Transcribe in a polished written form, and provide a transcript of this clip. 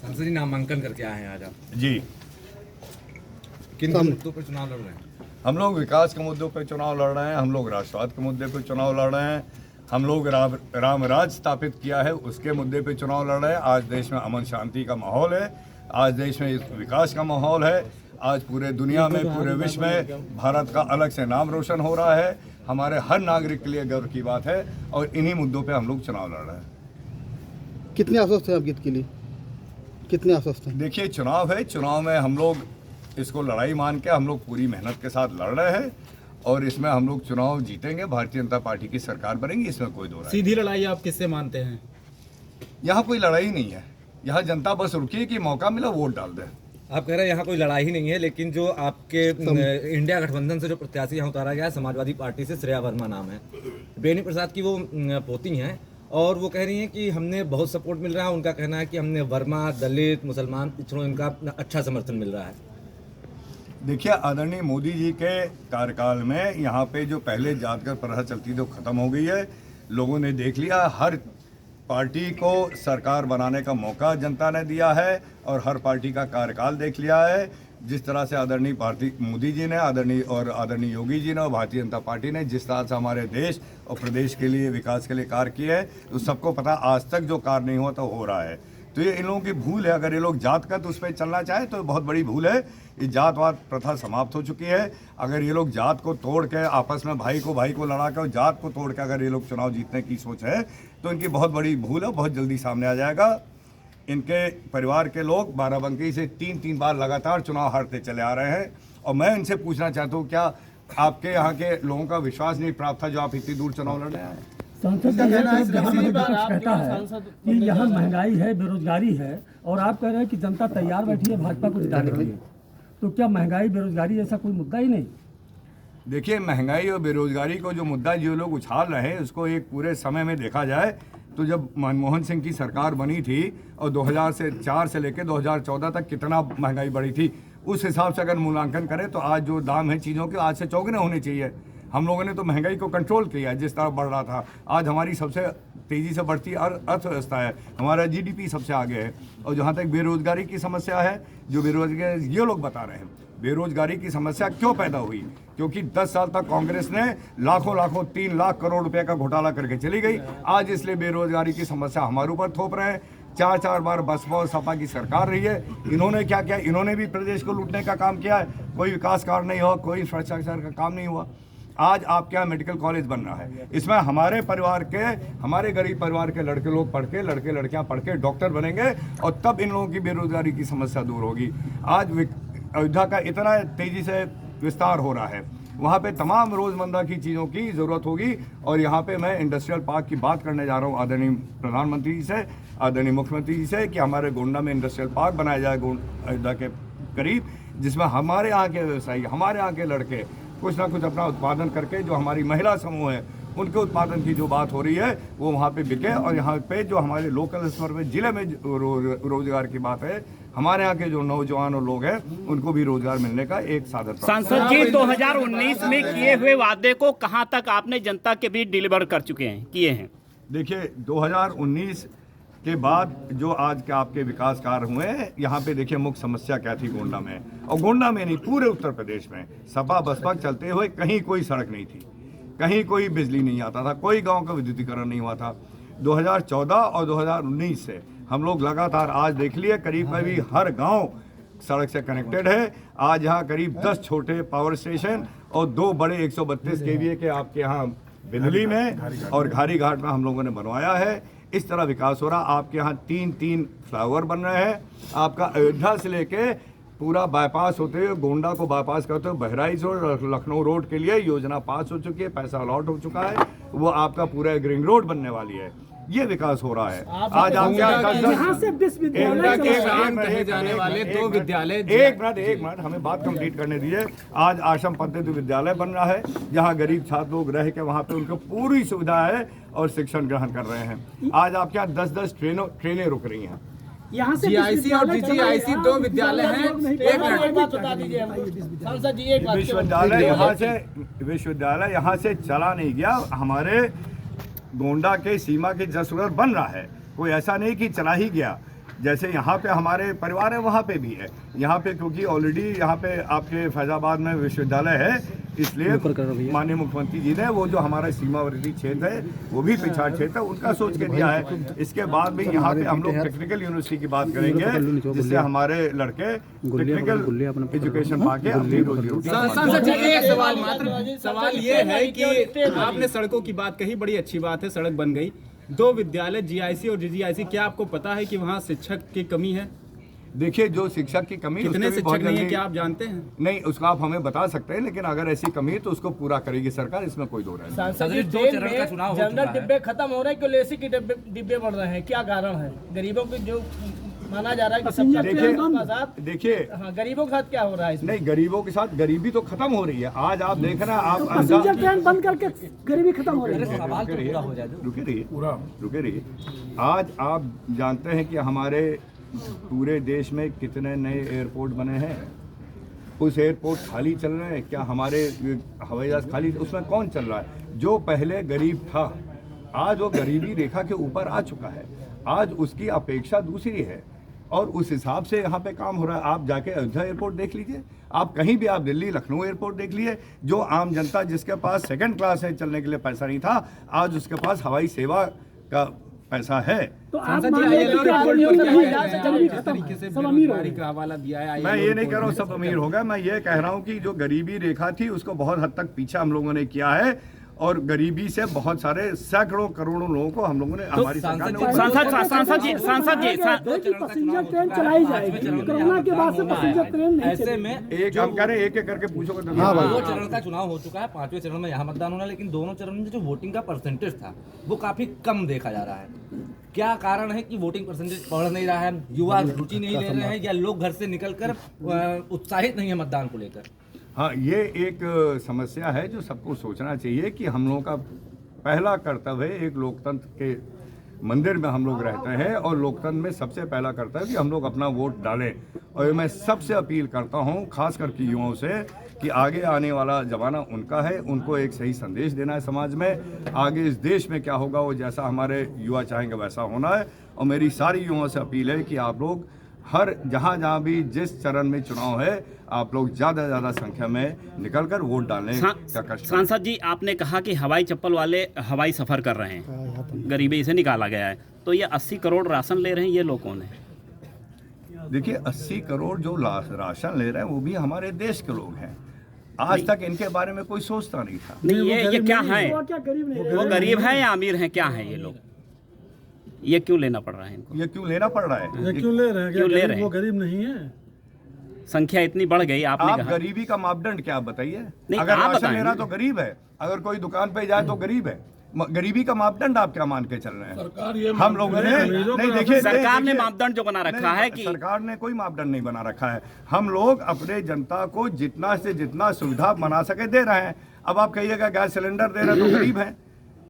सांसद जी नामांकन करके आए हैं आज आप, जी, किन मुद्दों पर चुनाव लड़ रहे हैं? हम लोग विकास के मुद्दों पर चुनाव लड़ रहे हैं, हम लोग राष्ट्रवाद के मुद्दे पर चुनाव लड़ रहे हैं, हम लोग राम राज स्थापित किया है उसके मुद्दे पे चुनाव लड़ रहे हैं। आज देश में अमन शांति का माहौल है, आज देश में विकास का माहौल है, आज पूरे दुनिया में, पूरे विश्व में भारत का अलग से नाम रोशन हो रहा है। हमारे हर नागरिक के लिए गर्व की बात है और इन्हीं मुद्दों पे हम लोग चुनाव लड़ रहे हैं। कितने आश्वस्त हैं आप जीत के लिए, कितने आश्वस्त हैं? देखिए, चुनाव है, चुनाव में हम लोग इसको लड़ाई मान के हम लोग पूरी मेहनत के साथ लड़ रहे हैं और इसमें हम लोग चुनाव जीतेंगे, भारतीय जनता पार्टी की सरकार बनेगी, इसमें कोई दो राय। सीधी लड़ाई आप किससे मानते हैं? यहाँ कोई लड़ाई नहीं है, यहाँ जनता बस रुकी है कि मौका मिला वोट डाल दे। आप कह रहे हैं यहाँ कोई लड़ाई ही नहीं है, लेकिन जो आपके इंडिया गठबंधन से जो प्रत्याशी यहाँ उतारा गया है, समाजवादी पार्टी से श्रेया वर्मा नाम है, बेनी प्रसाद की वो पोती हैं और वो कह रही हैं कि हमने बहुत सपोर्ट मिल रहा है। उनका कहना है कि हमने वर्मा, दलित, मुसलमान, पिछड़ों, इनका अच्छा समर्थन मिल रहा है। देखिए, आदरणीय मोदी जी के कार्यकाल में यहाँ पे जो पहले जातगत प्रथा चलती थी वो खत्म हो गई है। लोगों ने देख लिया, हर पार्टी को सरकार बनाने का मौका जनता ने दिया है और हर पार्टी का कार्यकाल देख लिया है। जिस तरह से आदरणीय मोदी जी ने आदरणीय योगी जी ने और भारतीय जनता पार्टी ने जिस तरह से हमारे देश और प्रदेश के लिए विकास के लिए कार्य किए हैं, तो सबको पता आज तक जो कार्य नहीं हुआ तो हो रहा है। तो ये इन लोगों की भूल है। अगर ये लोग जातगत उस पर चलना चाहे तो बहुत बड़ी भूल है। ये जातवाद प्रथा समाप्त हो चुकी है। अगर ये लोग जात को तोड़ के आपस में भाई को लड़ा के और जात को तोड़ के अगर ये लोग चुनाव जीतने की सोच है तो इनकी बहुत बड़ी भूल है, बहुत जल्दी सामने आ जाएगा। इनके परिवार के लोग बाराबंकी से 3 बार लगातार चुनाव हारते चले आ रहे हैं और मैं इनसे पूछना चाहता हूँ, क्या आपके यहाँ के लोगों का विश्वास नहीं प्राप्त था जो आप इतनी दूर चुनाव लड़ रहे हैं? सांसद का कहना है, जहाँ विपक्ष कहता है कि यहाँ महंगाई है, बेरोजगारी है और आप कह रहे हैं कि जनता तैयार बैठी है भाजपा को जिताने के लिए, तो क्या महंगाई बेरोजगारी ऐसा कोई मुद्दा ही नहीं? देखिए, महंगाई और बेरोजगारी को जो मुद्दा जो लोग उछाल रहे हैं उसको एक पूरे समय में देखा जाए तो जब मनमोहन सिंह की सरकार बनी थी और 2004 से लेकर 2014 तक कितना महंगाई बढ़ी थी, उस हिसाब से अगर मूल्यांकन करें तो आज जो दाम है चीज़ों के आज से चौगुने होने चाहिए। हम लोगों ने तो महंगाई को कंट्रोल किया जिस तरह बढ़ रहा था। आज हमारी सबसे तेज़ी से बढ़ती अर्थव्यवस्था है, हमारा जीडीपी सबसे आगे है। और जहाँ तक बेरोजगारी की समस्या है, जो बेरोजगारी ये लोग बता रहे हैं, बेरोजगारी की समस्या क्यों पैदा हुई? क्योंकि 10 साल तक कांग्रेस ने लाखों 3 लाख करोड़ रुपए का घोटाला करके चली गई। आज इसलिए बेरोजगारी की समस्या हमारे ऊपर थोप रहे हैं। 4 बार बसपा और सपा की सरकार रही है, इन्होंने क्या किया? इन्होंने भी प्रदेश को लूटने का काम किया है। कोई विकास कार्य नहीं हुआ, कोई इंफ्रास्ट्रक्चर का काम नहीं हुआ। आज आपके यहाँ मेडिकल कॉलेज बन रहा है, इसमें हमारे गरीब परिवार के लड़के लोग पढ़ के, लड़के लड़कियाँ पढ़ के डॉक्टर बनेंगे और तब इन लोगों की बेरोजगारी की समस्या दूर होगी। आज अयोध्या का इतना तेजी से विस्तार हो रहा है, वहाँ पे तमाम रोजमर्रा की चीज़ों की ज़रूरत होगी। और यहाँ पे मैं इंडस्ट्रियल पार्क की बात करने जा रहा हूँ आदरणीय प्रधानमंत्री जी से, आदरणीय मुख्यमंत्री जी से, कि हमारे गोंडा में इंडस्ट्रियल पार्क बनाया जाए अयोध्या के करीब, जिसमें हमारे यहाँ के व्यवसायी, हमारे यहाँ के लड़के कुछ ना कुछ अपना उत्पादन करके, जो हमारी महिला समूह है उनके उत्पादन की जो बात हो रही है वो वहाँ पे बिके। और यहाँ पे जो हमारे लोकल स्तर पे जिले में रोजगार की बात है, हमारे यहाँ के जो नौजवान और लोग हैं उनको भी रोजगार मिलने का एक साधन। सांसद जी, 2019 में किए हुए वादे को कहाँ तक आपने जनता के बीच डिलीवर कर किए हैं? देखिए, 2019 के बाद जो आज के आपके विकास कार्य हुए हैं, यहाँ पे देखिए मुख्य समस्या क्या थी गोंडा में, और गोंडा में नहीं पूरे उत्तर प्रदेश में सपा बसपा चलते हुए कहीं कोई सड़क नहीं थी, कहीं कोई बिजली नहीं आता था, कोई गांव का विद्युतीकरण नहीं हुआ था। 2014 और 2019 से हम लोग लगातार आज देख लिए करीब हर गांव सड़क से कनेक्टेड है। आज यहाँ करीब 10 छोटे पावर स्टेशन और 2 बड़े 132 kVA के आपके यहाँ बिजली में और घारी घाट में हम लोगों ने बनवाया है। इस तरह विकास हो रहा। आपके यहाँ 3 फ्लाईओवर बन रहे हैं। आपका अयोध्या से लेके पूरा बाईपास होते हुए गोंडा को बाईपास करते हुए बहराइच रोड, लखनऊ रोड के लिए योजना पास हो चुकी है, पैसा अलॉट हो चुका है। वो आपका पूरा एक रिंग रोड बनने वाली है। ये विकास हो रहा है। आज आप यहाँ से कहे जाने वाले 2 विद्यालय, एक मिनट हमें बात कंप्लीट करने दीजिए। आज आश्रम पद्धति विद्यालय बन रहा है, जहाँ गरीब छात्र लोग रह के वहाँ पे उनको पूरी सुविधा है और शिक्षण ग्रहण कर रहे हैं। आज आपके यहाँ 10 ट्रेनें रुक रही हैं। यहाँ से जीआईसी और डीजीआईसी 2 विद्यालय हैं। एक बात बता दीजिए सांसद जी, एक बात। विश्वविद्यालय यहाँ से चला नहीं गया। हमारे गोंडा के सीमा के 10 बन रहा है, कोई ऐसा नहीं कि चला ही गया। जैसे यहाँ पे हमारे परिवार है वहाँ पे भी है, यहाँ पे क्योंकि ऑलरेडी यहाँ पे आपके फैजाबाद में विश्वविद्यालय है, इसलिए माननीय मुख्यमंत्री जी ने वो जो हमारा सीमावर्ती क्षेत्र है वो भी पिछड़ा क्षेत्र है उनका सोच के दिया है। इसके बाद भी यहाँ पे हम लोग टेक्निकल यूनिवर्सिटी की बात करेंगे जिससे हमारे लड़के टेक्निकल एजुकेशन पाके अपनी रोजी रोटी। सांसद जी एक सवाल ये है कि आपने सड़कों की बात कही, बड़ी अच्छी बात है, सड़क बन गई। 2 विद्यालय जीआईसी और जीजीआईसी, क्या आपको पता है कि वहाँ शिक्षक की कमी है? देखिए जो शिक्षक की कमी कितने शिक्षक नहीं है क्या आप जानते हैं? नहीं, उसका आप हमें बता सकते हैं, लेकिन अगर ऐसी कमी है तो उसको पूरा करेगी सरकार, इसमें कोई दो राय नहीं। सांसद जी, 2 चरण का चुनाव हो चुका है, जनरल डिब्बे खत्म हो रहे हैं, क्यों एसी के डिब्बे बढ़ रहे हैं, क्या कारण है? गरीबों की जो माना जा रहा है कि सबसे देखिए हाँ, गरीबों के साथ क्या हो रहा है? नहीं, गरीबों के साथ गरीबी तो खत्म हो रही है। आज आप देख रहे हैं, आप ट्रेन बंद करके गरीबी खत्म हो रही है। रुके रहिए। आज आप जानते हैं कि हमारे पूरे देश में कितने नए एयरपोर्ट बने हैं, उस एयरपोर्ट खाली चल रहे हैं क्या? हमारे हवाई जहाज खाली, उसमें कौन चल रहा है? जो पहले गरीब था आज वो गरीबी रेखा के ऊपर आ चुका है, आज उसकी अपेक्षा दूसरी है और उस हिसाब से यहाँ पे काम हो रहा है। आप जाके अयोध्या एयरपोर्ट देख लीजिए, आप कहीं भी, आप दिल्ली लखनऊ एयरपोर्ट देख लीजिए, जो आम जनता जिसके पास सेकंड क्लास है चलने के लिए पैसा नहीं था, आज उसके पास हवाई सेवा का पैसा है। तो आप का हवाला दिया है। मैं ये नहीं कह रहा हूँ सब अमीर हो गए, मैं ये कह रहा हूँ कि जो गरीबी रेखा थी उसको बहुत हद तक पीछे हम लोगों ने किया है और गरीबी से बहुत सारे सैकड़ों करोड़ों लोगों को हम लोगों ने हमारी सरकार ने। सांसद जी पैसेंजर ट्रेन चलाई जाएगी, कोरोना के बाद से पैसेंजर ट्रेन नहीं ऐसे में एक हम कह रहे हैं, एक करके पूछोगे तो। 2 चरण का चुनाव हो चुका है, 5वें चरण में यहाँ मतदान होना है, लेकिन दोनों चरण में जो वोटिंग का परसेंटेज था वो काफी कम देखा जा रहा है। क्या कारण है कि वोटिंग परसेंटेज बढ़ नहीं रहा है? युवा रुचि नहीं ले रहे हैं या लोग घर से निकलकर उत्साहित नहीं है मतदान को लेकर? हाँ, ये एक समस्या है जो सबको सोचना चाहिए कि हम लोगों का पहला कर्तव्य है, एक लोकतंत्र के मंदिर में हम लोग रहते हैं और लोकतंत्र में सबसे पहला कर्तव्य कि हम लोग अपना वोट डालें। और मैं सबसे अपील करता हूँ खास करके युवाओं से कि आगे आने वाला ज़माना उनका है, उनको एक सही संदेश देना है समाज में। आगे इस देश में क्या होगा वो जैसा हमारे युवा चाहेंगे वैसा होना है। और मेरी सारी युवाओं से अपील है कि आप लोग हर जहाँ भी जिस चरण में चुनाव है आप लोग ज़्यादा से ज़्यादा संख्या में निकलकर वोट डालने का कष्ट। सांसद जी, आपने कहा कि हवाई चप्पल वाले हवाई सफ़र कर रहे हैं, गरीबी से निकाला गया है, तो ये 80 करोड़ राशन ले रहे हैं, ये लोग कौन है? देखिए 80 करोड़ जो राशन ले रहे हैं वो भी हमारे देश के लोग हैं। आज तक इनके बारे में कोई सोचता नहीं था। नहीं, ये क्या है? वो गरीब है या अमीर है, क्या है ये लोग? ये क्यों लेना पड़ रहा है इनको? ये क्यों लेना पड़ रहा है? ये क्यों ले रहे हैं? क्यों ले रहे हैं? वो गरीब नहीं है। संख्या इतनी बढ़ गई, आपने आप कहा। गरीबी का मापदंड क्या बताइए? नहीं, अगर आप राशन बताएं। ले रहा तो गरीब है, अगर कोई दुकान पे जाए तो गरीब है। गरीबी का मापदंड आप क्या मान के चल रहे हैं? सरकार ये हम लोगों ने नहीं, देखिए सरकार ने मापदंड जो बना रखा है कि सरकार ने कोई मापदंड नहीं बना रखा है। हम लोग अपने जनता को जितना से जितना सुविधा बना सके दे रहे हैं। अब आप कहिएगा गैस सिलेंडर दे रहे हैं तो गरीब हैं,